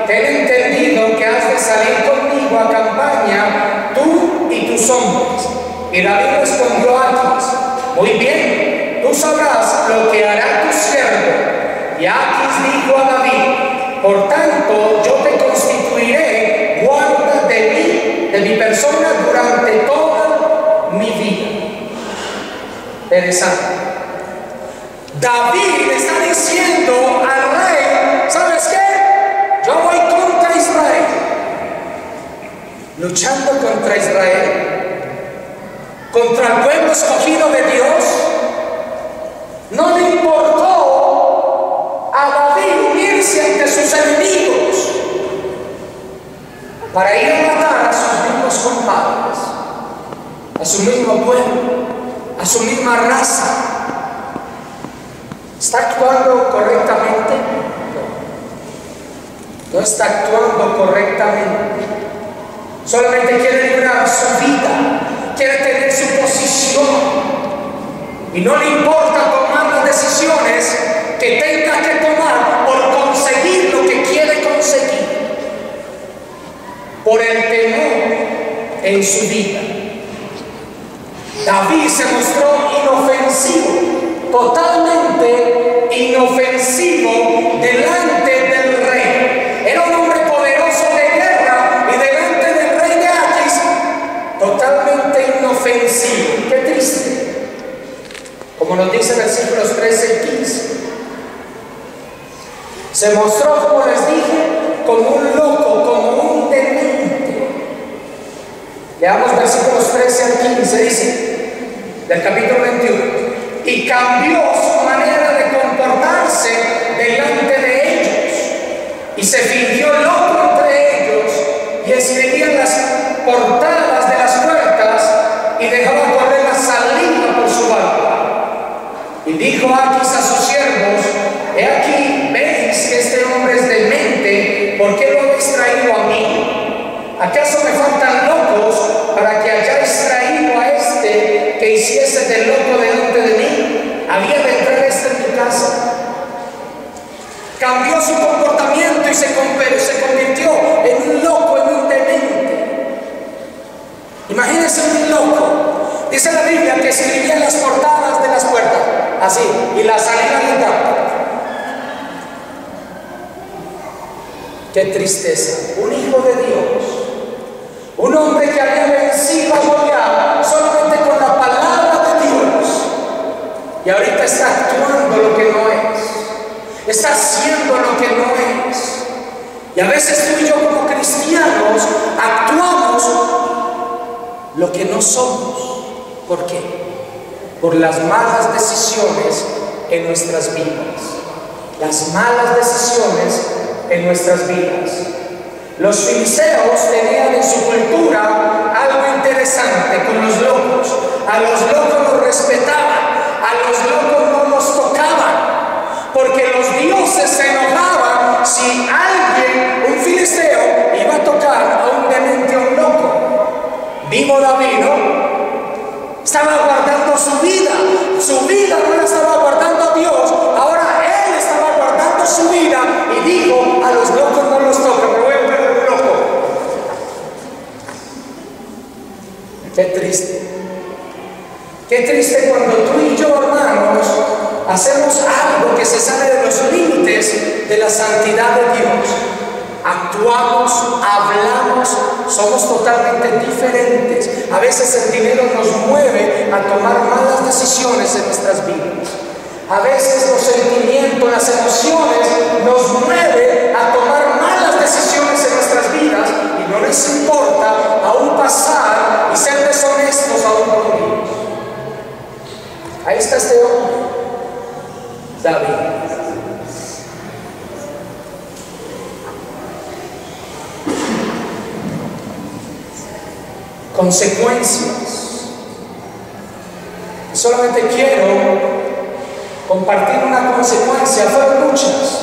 ten entendido que has de salir conmigo a campaña, tú y tus hombres. Y David respondió a Aquis: muy bien, tú sabrás lo que hará tu siervo. Y Aquis dijo a David: por tanto, yo te constituiré guarda de mi persona durante toda mi vida. Interesante. David le está diciendo al rey: ¿sabes qué? Yo voy contra Israel. Luchando contra Israel, contra el pueblo escogido de Dios. No le importó a David unirse ante sus enemigos para ir a matar a sus mismos compadres, a su mismo pueblo, a su misma raza. ¿Está actuando correctamente? No está actuando correctamente. Solamente quiere librar su vida, quiere tener su posición, y no le importa tomar las decisiones que tenga que tomar por conseguir lo que quiere conseguir, por el temor en su vida. David se mostró inofensivo, totalmente inofensivo delante del rey. Era un hombre poderoso de guerra, y delante del rey de Aquis, totalmente inofensivo. Qué triste. Como nos dice versículos 13 y 15. Se mostró, como les dije, como un loco, como un demente. Leamos versículos 13 al 15, dice, del capítulo 21. Y cambió su manera de comportarse delante de ellos, y se fingió loco entre ellos, y escribía las portadas de las puertas, y dejaba correr la saliva por su barba. Y dijo Aquis a sus siervos: he aquí, veis que este hombre es demente, ¿por qué lo habéis traído a mí? ¿Acaso me faltan locos para que hayáis traído a este que hiciese del loco delante de mí? ¿Había de entrar este en mi casa? Cambió su comportamiento y se convirtió en un loco, en un demente. Imagínense un loco. Dice la Biblia que escribía en las portadas de las puertas, así, y la salida gritaba. Qué tristeza. Un hijo de Dios, un hombre que había vencido a Goliat solamente con la palabra de Dios, y ahorita está actuando lo que no es, está haciendo lo que no es. Y a veces tú y yo como cristianos actuamos lo que no somos. ¿Por qué? Por las malas decisiones en nuestras vidas. Las malas decisiones en nuestras vidas. Los filisteos tenían en su cultura algo interesante con los locos. A los locos los respetaban, a los locos no los tocaban, porque los dioses se enojaban si alguien, un filisteo, iba a tocar a un demente, a un loco. Vivo David, ¿no? Estaba guardando su vida no la estaba guardando Dios, ahora él estaba guardando su vida, y dijo: a los locos no los toca, me voy a perder un loco. Qué triste cuando tú y yo, hermanos, hacemos algo que se sale de los límites de la santidad de Dios. Actuamos, hablamos, somos totalmente diferentes. A veces el dinero nos mueve a tomar malas decisiones en nuestras vidas. A veces los sentimientos, las emociones nos mueven a tomar malas decisiones en nuestras vidas, y no les importa aún pasar y ser deshonestos aún con Dios. Ahí está este hombre, David. Consecuencias solamente quiero compartir una consecuencia, fueron muchas,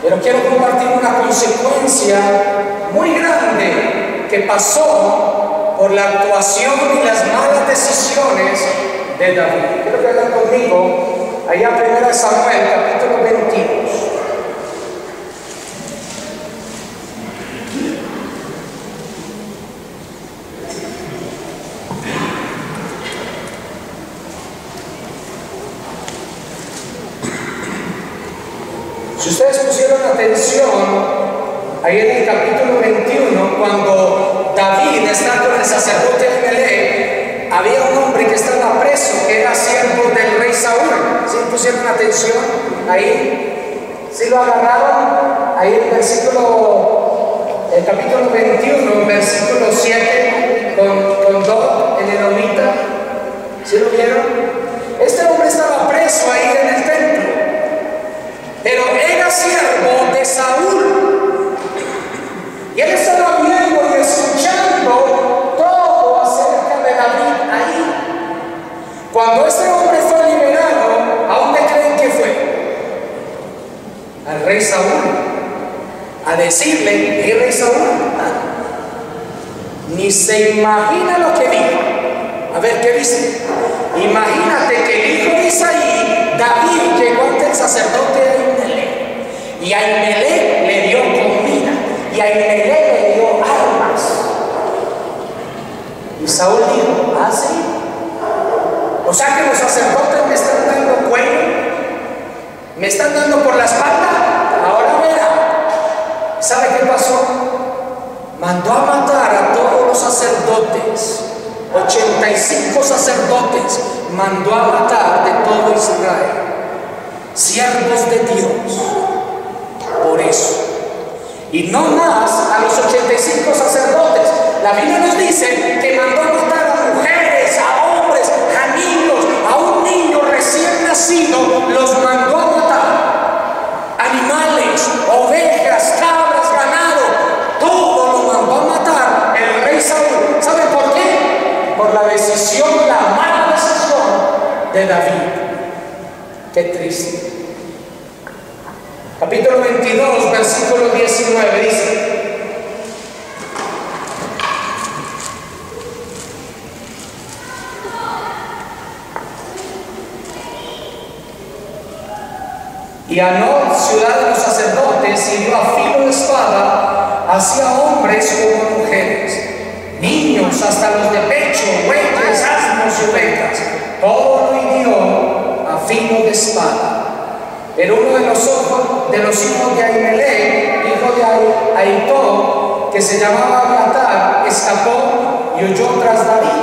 pero quiero compartir una consecuencia muy grande que pasó por la actuación y las malas decisiones de David. Quiero que hagan conmigo allá 1 Samuel, capítulo 22. Si ustedes pusieron atención, ahí en el capítulo 21, cuando David está con el sacerdote Ahimelech, había un hombre que estaba preso, que era siervo del rey Saúl. ¿Sí pusieron atención? Ahí, ¿sí lo agarraron? Ahí el capítulo 21, versículo 7, con Doeg, el edomita. ¿Sí lo vieron? Este hombre estaba preso ahí en el templo, pero era siervo de Saúl, y él estaba viendo y escuchando todo acerca de David ahí. Cuando este hombre fue liberado, ¿a dónde creen que fue? Al rey Saúl, a decirle: hey, rey Saúl, ni se imagina lo que dijo. A ver, ¿qué dice? Imagínate que el hijo de Isaí, David, llegó ante el sacerdote Ahimelech, y Ahimelech le dio comida, y Ahimelech le dio armas. Y Saúl dijo: ¿ah, sí? O sea que los sacerdotes me están dando cuello, me están dando por la espalda. Ahora verá. ¿Sabe qué pasó? Mandó a matar a todos los sacerdotes. 85 sacerdotes mandó a matar de todo Israel, siervos de Dios, por eso. Y no más a los 85 sacerdotes. La Biblia nos dice que mandó a matar a mujeres, a hombres, a niños, a un niño recién nacido, los mandó a matar. Animales, ovejas, cabras, ganado, todo lo mandó a matar el rey Saúl. ¿Saben por qué? Por la decisión, la mala decisión de David. Qué triste. Capítulo 22, versículo 19 dice: y Anot, ciudad de los sacerdotes, hirió a filo de espada hacia hombres como mujeres, niños hasta los de pecho, bueyes, asnos y ovejas. Todo lo hirió a filo de espada. Pero uno de los hijos de Ahimelech, hijo de Ahitub, que se llamaba Abiatar, escapó y huyó tras David.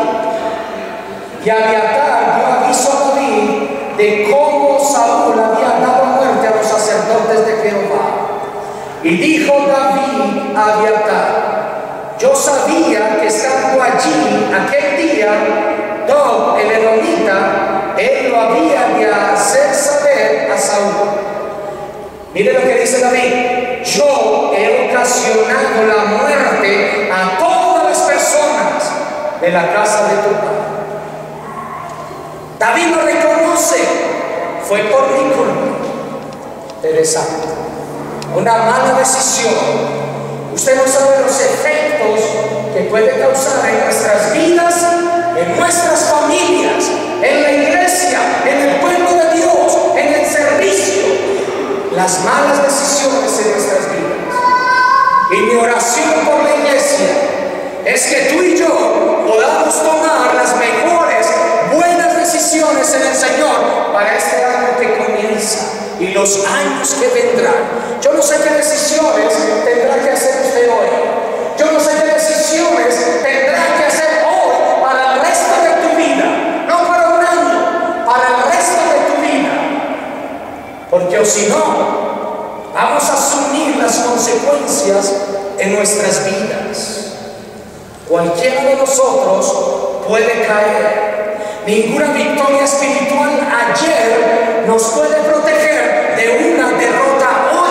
Y Abiatar dio aviso a David de cómo Saúl había dado muerte a los sacerdotes de Jehová. Y dijo David a Abiatar: yo sabía que estando allí aquel día, Doeg el edomita, él lo había de hacer saber a Saúl. Mire lo que dice David: yo he ocasionado la muerte a todas las personas de la casa de tu padre. David lo reconoce: fue por mi culpa. Interesante. Una mala decisión. Usted no sabe los efectos que puede causar en nuestras vidas, en nuestras familias, en la iglesia, en el pueblo de Dios, en el servicio. Las malas decisiones en nuestras vidas. Y mi oración por la iglesia es que tú y yo podamos tomar las mejores, buenas decisiones en el Señor para este año que comienza y los años que vendrán. Yo no sé qué decisiones tendrá que hacer usted hoy. Yo no sé qué decisiones tendrá que hacer hoy para el resto de tu vida. No para un año, para el resto de tu vida. Porque o si no, vamos a asumir las consecuencias en nuestras vidas. Cualquiera de nosotros puede caer. Ninguna victoria espiritual ayer nos puede proteger de una derrota hoy.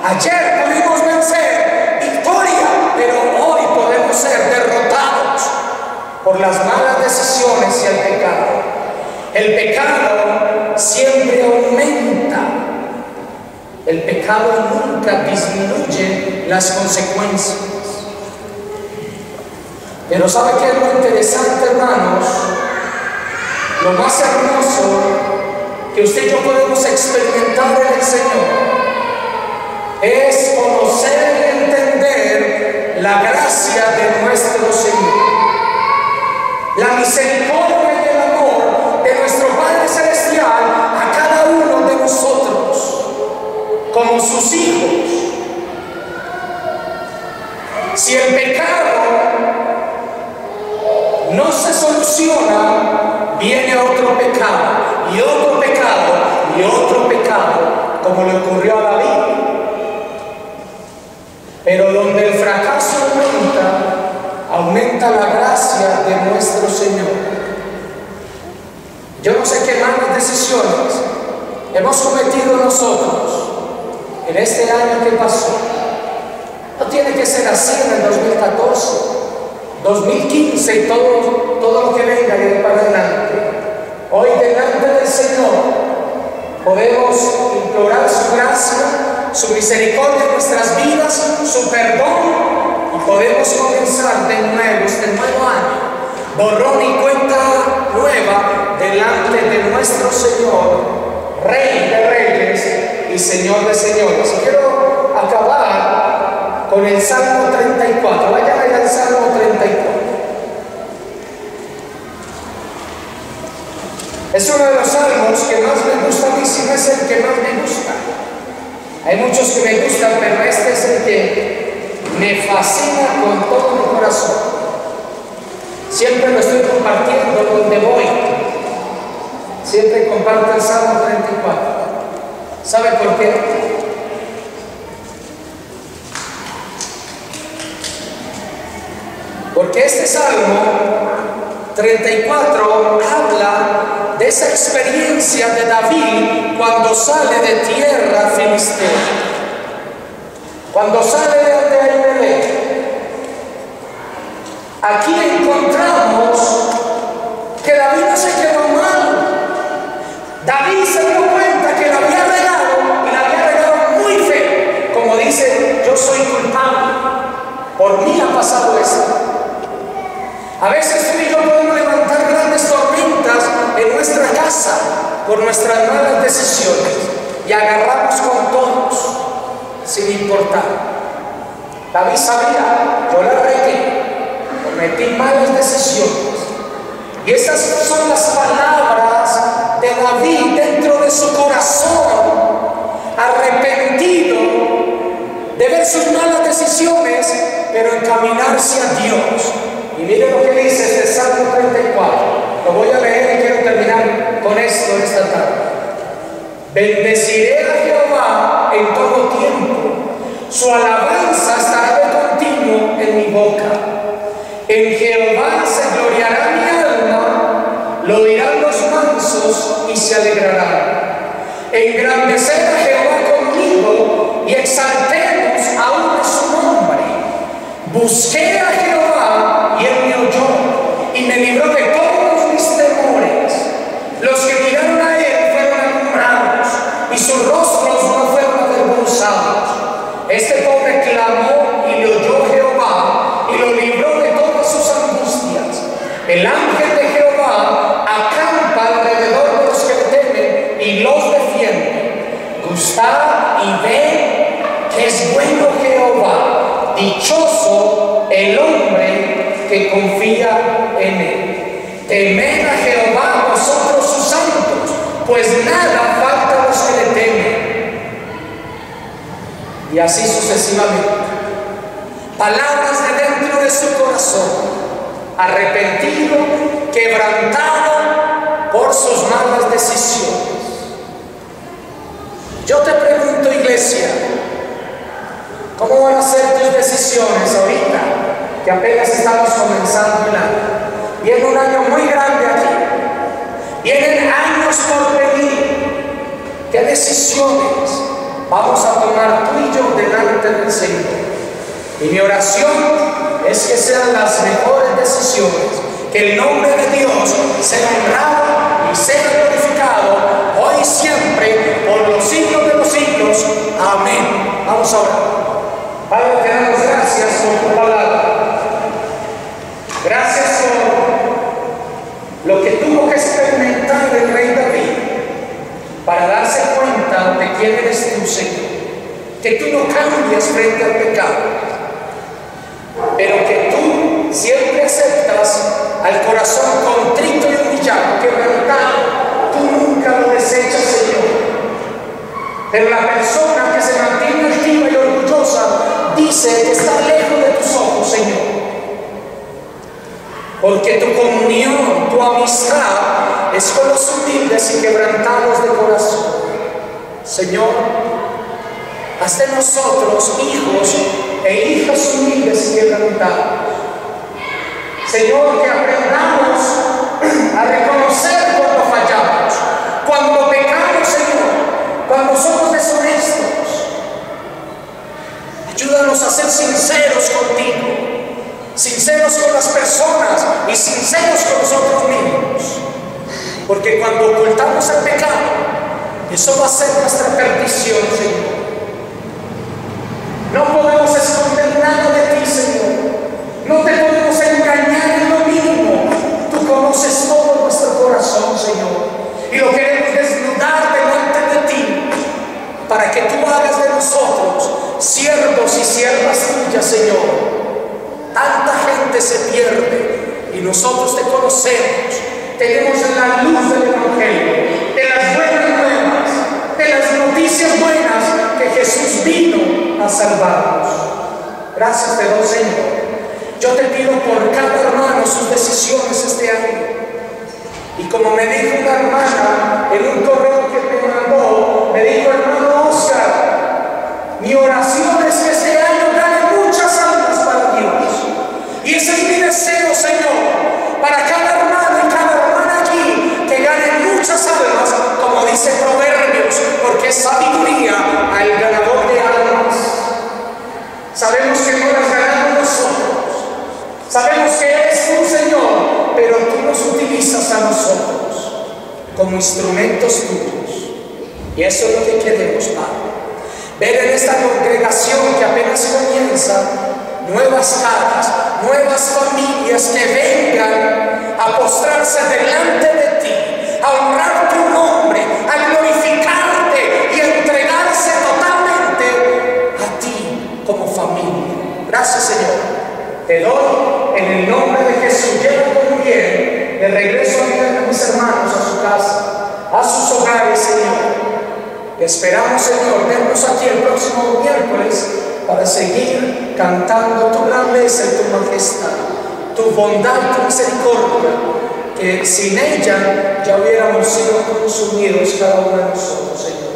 Ayer pudimos vencer, victoria, pero hoy podemos ser derrotados por las malas decisiones y el pecado. siempre aumenta. El pecado nunca disminuye las consecuencias. Pero ¿sabe qué es lo interesante, hermanos? Lo más hermoso que usted y yo podemos experimentar en el Señor es conocer y entender la gracia de nuestro Señor, la misericordia y el amor de nuestro Padre Celestial a cada uno de nosotros como sus hijos. Si el pecado no se soluciona, viene otro pecado y otro pecado y otro pecado, como le ocurrió a David. Pero donde el fracaso aumenta la gracia de nuestro Señor. Yo no sé qué malas decisiones hemos cometido nosotros en este año que pasó. No tiene que ser así en el 2014, 2015 y todo lo que venga de ahí para adelante. Hoy delante del Señor podemos implorar su gracia, su misericordia en nuestras vidas, su perdón, y podemos comenzar de nuevo este nuevo año, borrón y cuenta nueva delante de nuestro Señor, Rey de Reyes y Señor de Señores. Y quiero acabar con el Salmo 34. Vayan allá al Salmo 34. Es uno de los salmos que más me gusta a mí, si no es el que más me gusta. Hay muchos que me gustan, pero este es el que me fascina con todo mi corazón. Siempre lo estoy compartiendo donde voy. Siempre comparto el Salmo 34. ¿Sabe por qué? Porque este Salmo 34 habla de esa experiencia de David cuando sale de tierra filistea, cuando sale de Ahimelech. Aquí encontramos que David no se quedó mal. David se dio cuenta que la había regado, y la había regado muy feo. Como dice, yo soy culpable, por mí ha pasado esto. A veces tú y yo podemos levantar grandes tormentas en nuestra casa por nuestras malas decisiones y agarramos con todos sin importar. David sabía, yo la regué, cometí malas decisiones. Y esas son las palabras de David dentro de su corazón, arrepentido de ver sus malas decisiones, pero encaminarse a Dios. Y mire lo que dice este Salmo 34. Lo voy a leer y quiero terminar con esto esta tarde. Bendeciré a Jehová en todo tiempo. Su alabanza estará de continuo en mi boca. En Jehová se gloriará mi alma. Lo dirán los mansos y se alegrarán. Engrandecer a Jehová conmigo y exaltemos aún su nombre. Busqué a Jehová y él me oyó y me libró de todos mis temores. Los que miraron a él fueron alumbrados y sus rostros no fueron avergonzados. Este pobre clamó y le oyó Jehová y lo libró de todas sus angustias. El ángel de Jehová acampa alrededor de los que le temen y los defiende. Gustad y ved que es bueno Jehová. Dichoso el hombre que confía en él. Temed a Jehová vosotros sus santos, pues nada falta a los que le temen. Y así sucesivamente. Palabras de dentro de su corazón, arrepentido, quebrantado por sus malas decisiones. Yo te pregunto, iglesia, ¿cómo van a ser tus decisiones ahorita, que apenas estamos comenzando el año? Viene un año muy grande aquí. Vienen años por venir. ¿Qué decisiones vamos a tomar tú y yo delante del Señor? Y mi oración es que sean las mejores decisiones, que el nombre de Dios sea honrado y sea glorificado hoy quién eres tú, Señor. Que tú no cambias frente al pecado, pero que tú siempre aceptas al corazón contrito y humillado, quebrantado. Tú nunca lo desechas, Señor. Pero la persona que se mantiene altiva y orgullosa dice que está lejos de tus ojos, Señor. Porque tu comunión, tu amistad es con los humildes y quebrantados de corazón. Señor, haz de nosotros hijos e hijas humildes y quebrantados. Señor, que aprendamos a reconocer cuando fallamos, cuando pecamos, Señor, cuando somos deshonestos. Ayúdanos a ser sinceros contigo, sinceros con las personas y sinceros con nosotros mismos. Porque cuando ocultamos el pecado, eso va a ser nuestra perdición, Señor. No podemos esconder nada de ti, Señor. No te podemos engañar en lo mínimo. Tú conoces todo nuestro corazón, Señor. Y lo queremos desnudar delante de ti, para que tú hagas de nosotros siervos y siervas tuyas, Señor. Tanta gente se pierde y nosotros te conocemos. Tenemos la luz del Evangelio, de las buenas nuevas, de las noticias buenas, que Jesús vino a salvarnos. Gracias te doy, Señor. Yo te pido por cada hermano sus decisiones este año. Y como me dijo una hermana en un correo que me mandó, me dijo: hermano Oscar, mi oración es que este año gane muchas almas para Dios. Y ese es mi deseo, Señor, para cada hermano y cada hermana aquí, que ganen muchas almas, como dice Proverbios, porque es sabiduría al ganador de almas. Sabemos que no las ganamos nosotros, sabemos que eres tú, Señor, pero tú nos utilizas a nosotros como instrumentos tuyos. Y eso es lo que queremos, Padre. Ver en esta congregación que apenas comienza nuevas caras, nuevas familias que vengan a postrarse delante de ti, a honrar tu nombre, a glorificarte y a entregarse totalmente a ti como familia. Gracias, Señor. Te doy en el nombre de Jesús. Lleva con bien de regreso a mis hermanos a su casa, a sus hogares, Señor. Y esperamos, Señor, vernos aquí el próximo miércoles para seguir cantando tu grandeza y tu majestad, tu bondad y tu misericordia, que sin ella ya hubiéramos sido consumidos cada uno de nosotros, Señor.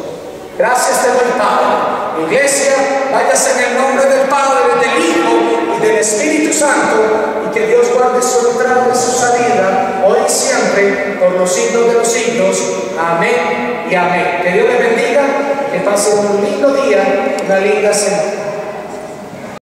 Gracias te doy, Padre. Iglesia, váyase en el nombre del Padre, del Hijo y del Espíritu Santo, y que Dios guarde su entrada y su salida, hoy y siempre, por los siglos de los siglos. Amén y amén. Que Dios les bendiga, que pasen un lindo día, una linda semana.